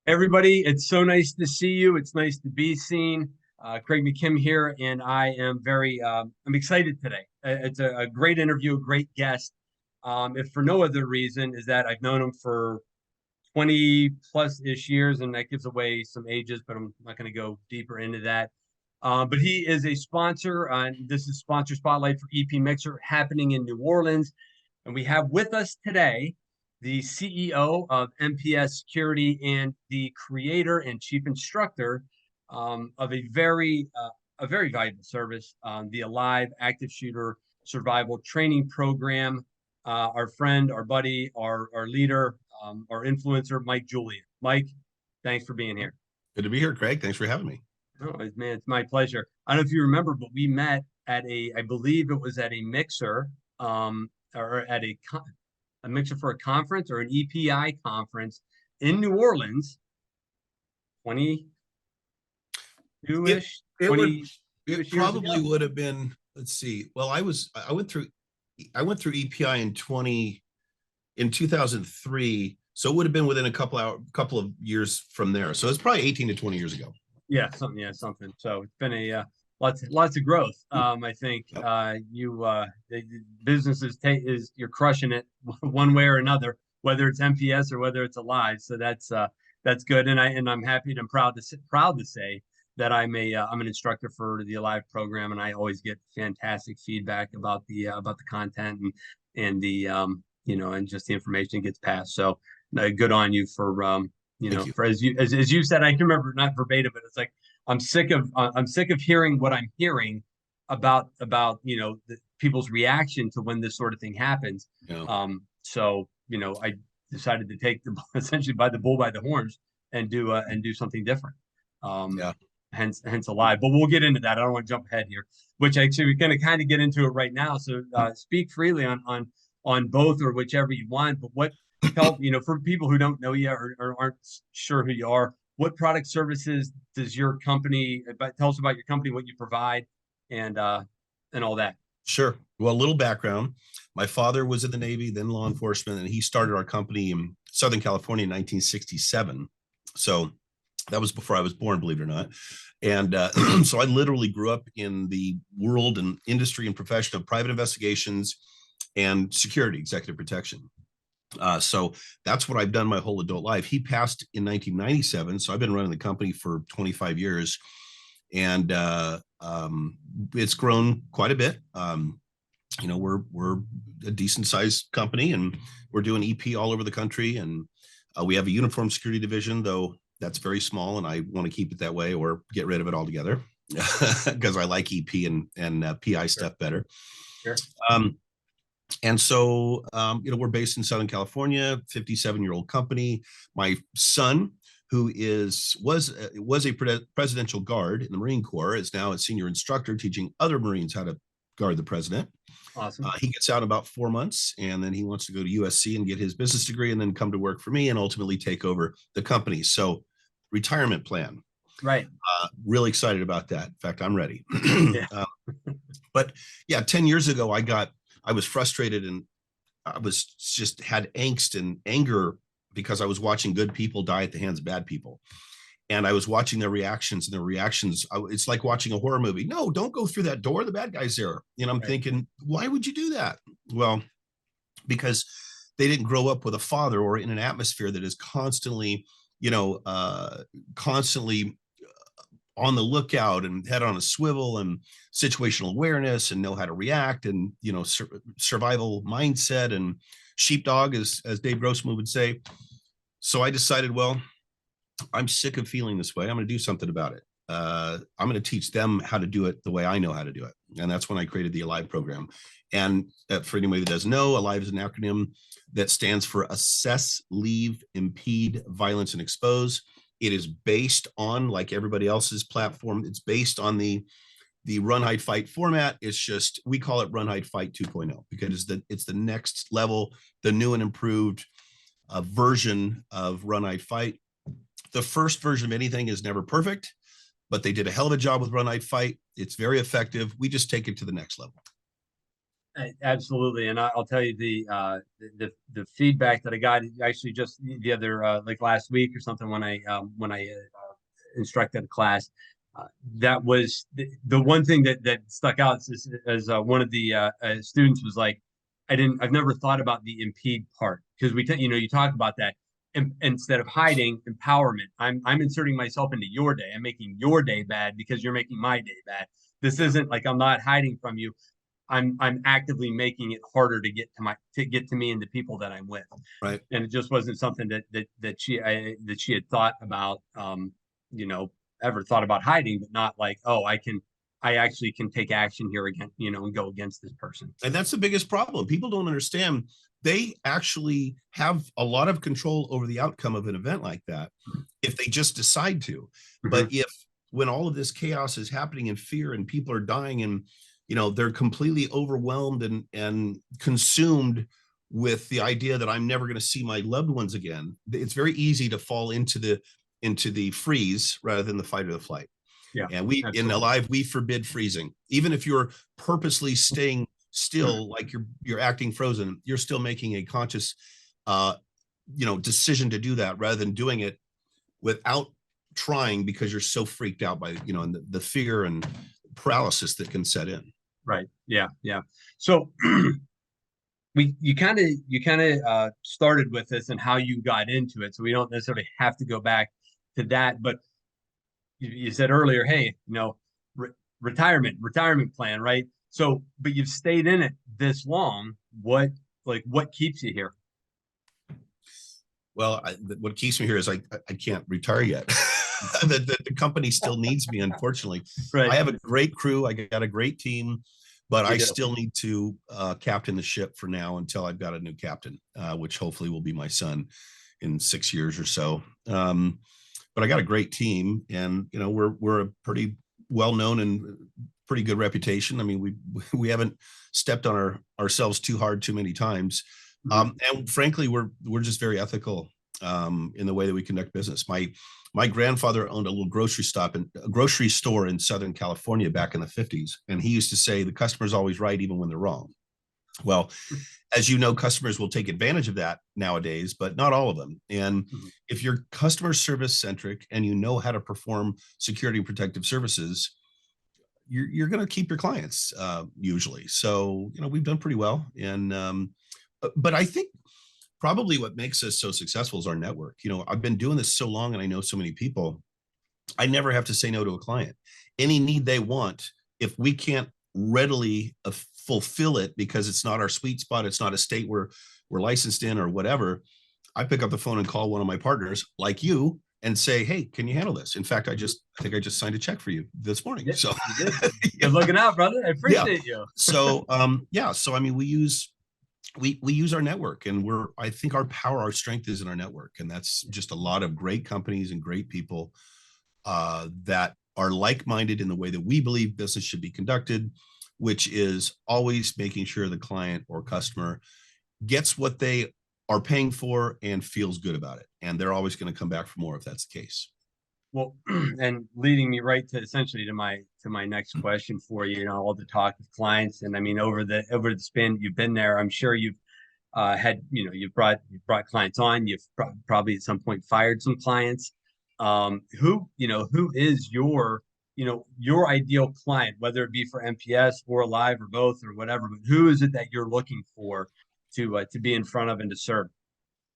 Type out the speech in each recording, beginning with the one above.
Everybody, it's so nice to see you. It's nice to be seen. Craig McKim here, and I am I'm excited today. It's a great interview, a great guest. If for no other reason, is that I've known him for 20 plus ish years, and that gives away some ages, but I'm not going to go deeper into that. But he is a sponsor. This is Sponsor Spotlight for EP Mixer happening in New Orleans. And we have with us today the CEO of MPS Security and the creator and chief instructor of a very valuable service, the A.L.I.V.E Active Shooter Survival Training Program. Our friend, our buddy, our leader, our influencer, Mike Julian. Mike, thanks for being here. Good to be here, Craig. Thanks for having me. Oh, man, it's my pleasure. I don't know if you remember, but we met at I believe it was at a mixer, or at a mixer for a conference or an EPI conference in New Orleans, 22-ish, It would, it 22-ish years probably ago. would have been, let's see. Well, I went through EPI in 2003. So it would have been within a couple of years from there. So it's probably 18 to 20 years ago. Yeah, something. So it's been a lots of growth. I think Yep. the business is you're crushing it one way or another, whether it's MPS or whether it's A.L.I.V.E. So that's good, and I'm happy and I'm proud to say that I'm an instructor for the A.L.I.V.E program, and I always get fantastic feedback about the content and the and just the information gets passed. So good on you for Thank you. for as you said. I can remember, not verbatim, but it's like I'm sick of hearing what I'm hearing about the people's reaction to when this sort of thing happens. Yeah. So I decided to take the essentially by the bull by the horns and do something different. Um, Yeah. hence A.L.I.V.E. But we'll get into that. I don't want to jump ahead here, which actually we're going to kind of get into it right now. So speak freely on both or whichever you want. But what help, for people who don't know you or aren't sure who you are, what product services does your company, tell us about your company, what you provide, and all that. Sure. Well, a little background. My father was in the Navy, then law enforcement, and he started our company in Southern California in 1967. So that was before I was born, believe it or not. And so I literally grew up in the world and industry and profession of private investigations and security, executive protection. So that's what I've done my whole adult life. He passed in 1997, so I've been running the company for 25 years, and it's grown quite a bit. We're a decent sized company, and we're doing EP all over the country, and we have a uniform security division, though that's very small, and I want to keep it that way or get rid of it altogether because I like EP and PI stuff better. Sure. And so, we're based in Southern California, 57-year-old company. My son, who was a presidential guard in the Marine Corps, is now a senior instructor teaching other Marines how to guard the president. Awesome. He gets out in about 4 months, and then he wants to go to USC and get his business degree and then come to work for me and ultimately take over the company. So retirement plan. Right. Really excited about that. In fact, I'm ready. Yeah. But yeah, 10 years ago, I was frustrated, and I was just had angst and anger because I was watching good people die at the hands of bad people. And I was watching their reactions, and it's like watching a horror movie. No, don't go through that door. The bad guy's there. I'm Right. thinking, why would you do that? Well, because they didn't grow up with a father or in an atmosphere that is constantly, constantly on the lookout and head on a swivel and situational awareness and know how to react and survival mindset and sheepdog, as Dave Grossman would say. So I decided, well, I'm sick of feeling this way. I'm going to do something about it. I'm going to teach them how to do it the way I know how to do it. And that's when I created the A.L.I.V.E program. And for anybody that doesn't know, A.L.I.V.E is an acronym that stands for Assess, Leave, Impede, Violence, and Expose. It is based on, like everybody else's platform, it's based on the Run, Hide, Fight format. It's just, we call it Run, Hide, Fight 2.0 because it's the next level, the new and improved version of Run, Hide, Fight. The first version of anything is never perfect, but they did a hell of a job with Run, Hide, Fight. It's very effective. We just take it to the next level. Absolutely, and I'll tell you the feedback that I got actually just the other like last week or something when I instructed a class. That was the one thing that stuck out as one of the students was like, I've never thought about the impede part because you talk about that. Instead of hiding empowerment, I'm inserting myself into your day. I'm making your day bad because you're making my day bad. This Yeah. isn't like I'm not hiding from you. I'm actively making it harder to get to me and the people that I'm with. Right. And it just wasn't something that she had thought about, you know, ever thought about hiding, but not like, oh, I actually can take action here again, and go against this person. And that's the biggest problem. People don't understand. They actually have a lot of control over the outcome of an event like that if they just decide to. Mm-hmm. But if when all of this chaos is happening in fear and people are dying and they're completely overwhelmed and consumed with the idea that I'm never going to see my loved ones again, it's very easy to fall into the freeze rather than the fight or the flight. Yeah, And we in absolutely. A.L.I.V.E, we forbid freezing. Even if you're purposely staying still, like you're acting frozen, you're still making a conscious uh decision to do that rather than doing it without trying because you're so freaked out by and the fear and paralysis that can set in. Right. Yeah. Yeah. So you kind of started with this and how you got into it, so we don't necessarily have to go back to that. But you said earlier, hey, re retirement plan, right? So, but you've stayed in it this long. What keeps you here? Well, what keeps me here is I can't retire yet. The company still needs me, unfortunately. I Right. have a great crew. I got a great team, but You I do. still need to captain the ship for now until I've got a new captain, which hopefully will be my son in 6 years or so. But I got a great team, and we're a pretty well known and pretty good reputation. I mean, we haven't stepped on ourselves too hard too many times. Mhm. And frankly, we're just very ethical in the way that we conduct business. My grandfather owned a little a grocery store in Southern California back in the 50s, and he used to say the customer's always right even when they're wrong. Well, as you know, customers will take advantage of that nowadays, but not all of them. And Mhm. if you're customer service centric and you know how to perform security and protective services, you're going to keep your clients usually. So we've done pretty well, and but I think probably what makes us so successful is our network. I've been doing this so long, and I know so many people. I never have to say no to a client. Any need they want, if we can't readily fulfill it because it's not our sweet spot, it's not a state where we're licensed in or whatever, I pick up the phone and call one of my partners like you and say, hey, can you handle this? In fact, I think I just signed a check for you this morning. Yeah, So you did. yeah, Good looking out, brother. I yeah. appreciate you. So yeah, so I mean we use our network, and I think our strength is in our network, and that's just a lot of great companies and great people that are like-minded in the way that we believe business should be conducted, which is always making sure the client or customer gets what they are paying for and feels good about it. And they're always going to come back for more if that's the case. Well, and leading me right to essentially to my next question for you, all the talk with clients, and I mean over the span you've been there, I'm sure you've had, you've brought clients on, you've probably at some point fired some clients. Who is your ideal client, whether it be for MPS or A.L.I.V.E or both or whatever, but who is it that you're looking for to be in front of and to serve?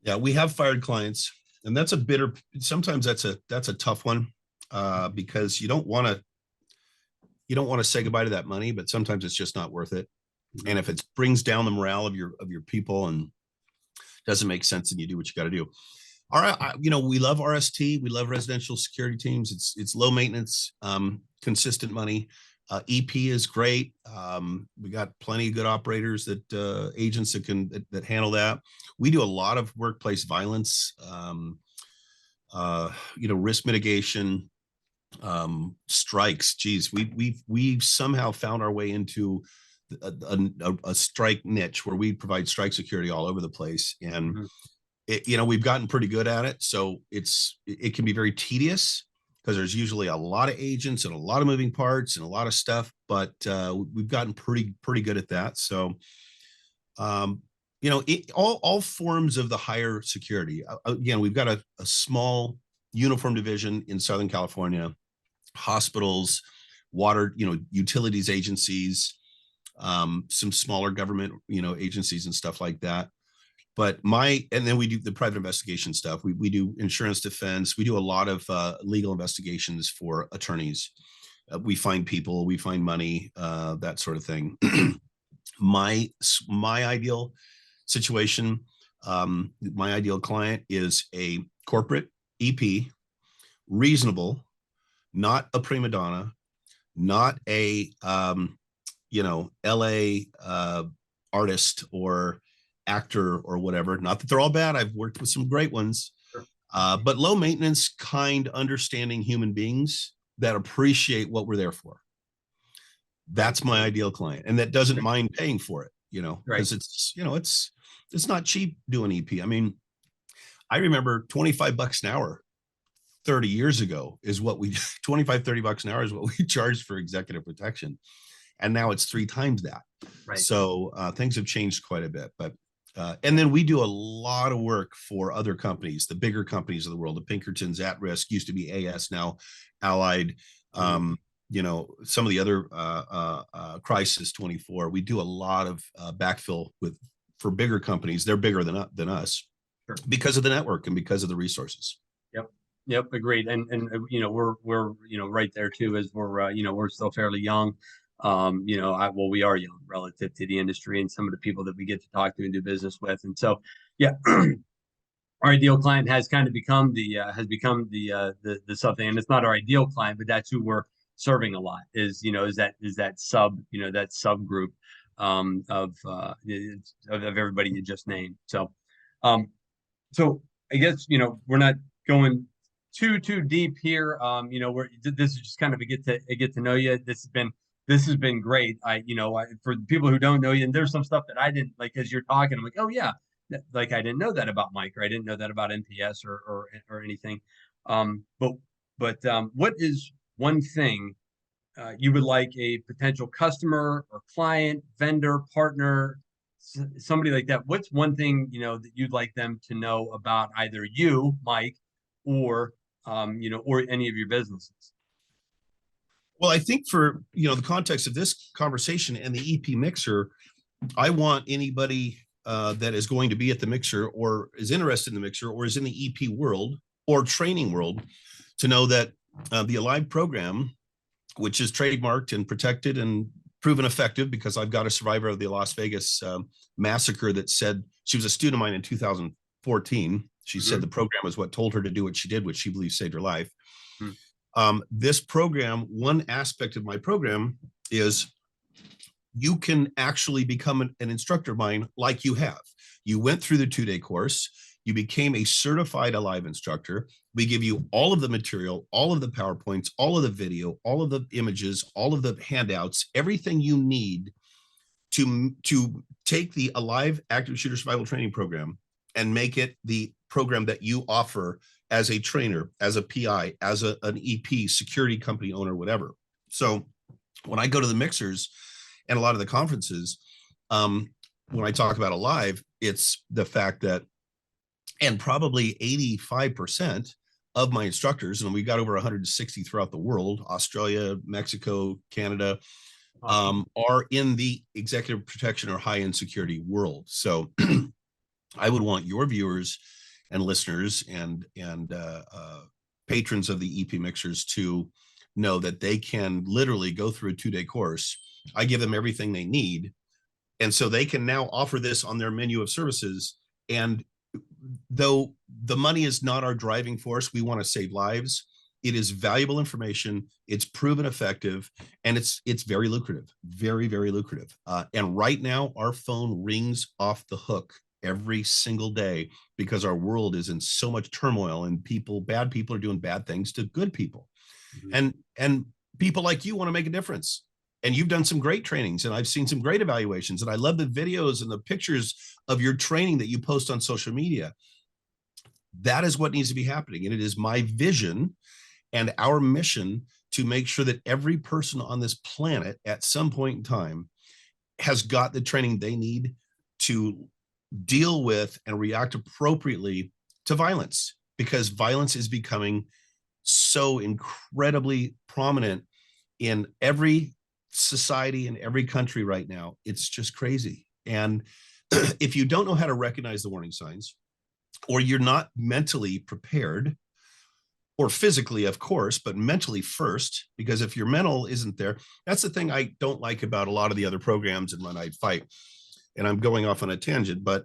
Yeah, we have fired clients, and that's a bitter. Sometimes that's a tough one because you don't want to say goodbye to that money, but sometimes it's just not worth it. Mhm. And if it brings down the morale of your people and doesn't make sense, then you do what you got to do. All right, we love RST. We love residential security teams. It's low maintenance, consistent money. EP is great. We got plenty of good operators agents that handle that. We do a lot of workplace violence, risk mitigation, strikes. Geez, we've somehow found our way into a strike niche where we provide strike security all over the place, and Mhm. we've gotten pretty good at it. So it can be very tedious, because there's usually a lot of agents and a lot of moving parts and a lot of stuff, but we've gotten pretty good at that. So all forms of the higher security. Again, we've got a small uniform division in Southern California, hospitals, water, utilities agencies, some smaller government, agencies and stuff like that. But and then we do the private investigation stuff. We do insurance defense. We do a lot of legal investigations for attorneys. We find people, we find money, that sort of thing. My ideal situation, my ideal client is a corporate EP, reasonable, not a prima donna, not a LA artist or actor or whatever. Not that they're all bad. I've worked with some great ones, Sure. But low maintenance, kind, understanding human beings that appreciate what we're there for. That's my ideal client, and that doesn't mind paying for it, because it's not cheap doing EP. I mean, I remember $25 an hour 30 years ago is what we 25, $30 an hour is what we charged for executive protection. And now it's 3 times that. Right. So things have changed quite a bit. But and then we do a lot of work for other companies, the bigger companies of the world, the Pinkertons, At Risk, used to be AS, now Allied. Some of the other Crisis 24. We do a lot of backfill for bigger companies. They're bigger than us, sure, because of the network and because of the resources. Yep, agreed. And we're right there too, as we're still fairly young. We are young relative to the industry and some of the people that we get to talk to and do business with. And so, yeah, our ideal client has kind of become the something, and it's not our ideal client, but that's who we're serving a lot, is that subgroup of everybody you just named. So I guess we're not going too deep here. This is just kind of a get to know you. This has been great. For the people who don't know you, and there's some stuff that I didn't, like, as you're talking, I'm like, oh yeah, like I didn't know that about Mike, or I didn't know that about MPS or anything. But what is one thing you would like a potential customer or client, vendor, partner, somebody like that? What's one thing that you'd like them to know about either you, Mike, or or any of your businesses? Well, I think for the context of this conversation and the EP mixer, I want anybody that is going to be at the mixer or is interested in the mixer or is in the EP world or training world to know that the A.L.I.V.E program, which is trademarked and protected and proven effective, because I've got a survivor of the Las Vegas massacre that said, she was a student of mine in 2014. She said the program was what told her to do what she did, which she believes saved her life. This program, one aspect of my program is you can actually become an instructor of mine like you have. You went through the 2-day course. You became a certified A.L.I.V.E instructor. We give you all of the material, all of the PowerPoints, all of the video, all of the images, all of the handouts, everything you need to take the A.L.I.V.E Active Shooter Survival Training Program and make it the program that you offer as a trainer, as a PI, as an EP, security company owner, whatever. So when I go to the mixers and a lot of the conferences, when I talk about A.L.I.V.E, it's the fact that, and probably 85% of my instructors, and we got over 160 throughout the world, Australia, Mexico, Canada, are in the executive protection or high-end security world. So I would want your viewers and listeners and patrons of the EP mixers to know that they can literally go through a 2-day course. I give them everything they need. And so they can now offer this on their menu of services. And though the money is not our driving force, we want to save lives. It is valuable information. It's proven effective, and it's very lucrative, very, very lucrative. And right now, our phone rings off the hook every single day because our world is in so much turmoil, and bad people are doing bad things to good people. And people like you want to make a difference. And you've done some great trainings, and I've seen some great evaluations, and I love the videos and the pictures of your training that you post on social media. That is what needs to be happening. And it is my vision and our mission to make sure that every person on this planet at some point in time has got the training they need to deal with and react appropriately to violence, because violence is becoming so incredibly prominent in every society in every country right now. It's just crazy. And if you don't know how to recognize the warning signs, or you're not mentally prepared, or physically, of course, but mentally first, because if your mental isn't there, that's the thing I don't like about a lot of the other programs in Run, Hide, Fight. And I'm going off on a tangent, but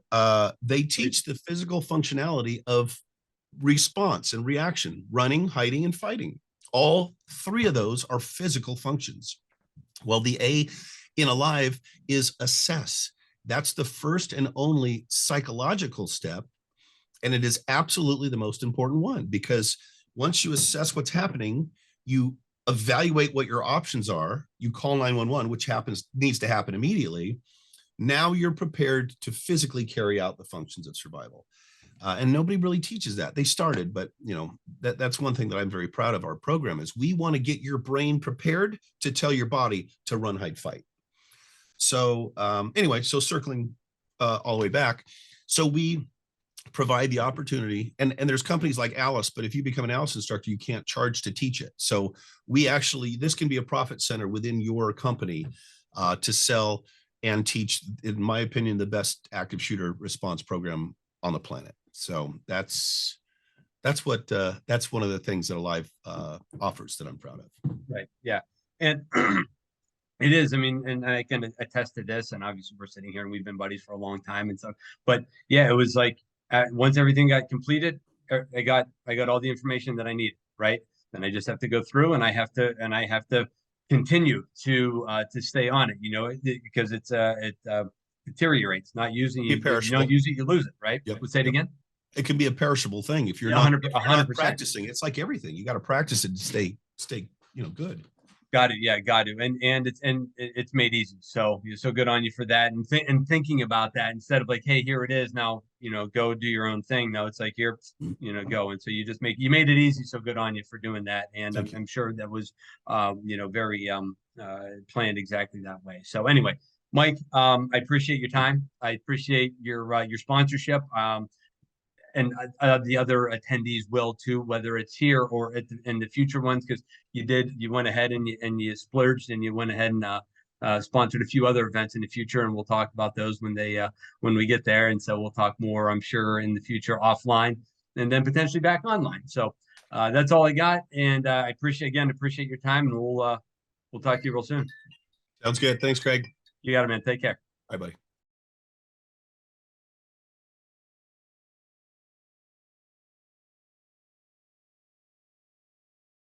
they teach the physical functionality of response and reaction: running, hiding, and fighting. All three of those are physical functions. Well, the A in A.L.I.V.E is assess. That's the first and only psychological step. And it is absolutely the most important one, because once you assess what's happening, you evaluate what your options are, you call 911, which needs to happen immediately. Now you're prepared to physically carry out the functions of survival. And nobody really teaches that. They started, but that's one thing that I'm very proud of our program is we want to get your brain prepared to tell your body to run, hide, fight. So anyway, so circling all the way back, so we provide the opportunity, and there's companies like Alice, but if you become an Alice instructor, you can't charge to teach it. So this can be a profit center within your company to sell and teach, in my opinion, the best active shooter response program on the planet. So that's one of the things that A.L.I.V.E offers that I'm proud of. Right. Yeah. And it is. I mean, and I can attest to this. And obviously, we're sitting here and we've been buddies for a long time and stuff. But yeah, it was like once everything got completed, I got all the information that I needed. Right. Then I just have to go through, and I have to continue to stay on it. Because it deteriorates. Not using you. If you don't use it, you lose it. Right. Yep. Let's say it again. It can be a perishable thing if you're Yeah, not 100%. practicing. It's like everything. You got to practice it to stay good. Got it. Yeah, got to. And it's made easy. So you're so good on you for that. And thinking about that instead of like, hey, here it is now, go do your own thing. No, it's like here, go. And so you made it easy. So good on you for doing that. And I'm sure that was, very planned exactly that way. So anyway, Mike, I appreciate your time. I appreciate your sponsorship. And the other attendees will too, whether it's here or in the future ones, because you went ahead and you splurged and you went ahead and sponsored a few other events in the future, and we'll talk about those when we get there. And so we'll talk more, I'm sure, in the future offline, and then potentially back online. So that's all I got, and I appreciate your time, and we'll talk to you real soon. Sounds good. Thanks, Craig. You got it, man. Take care. Bye, buddy.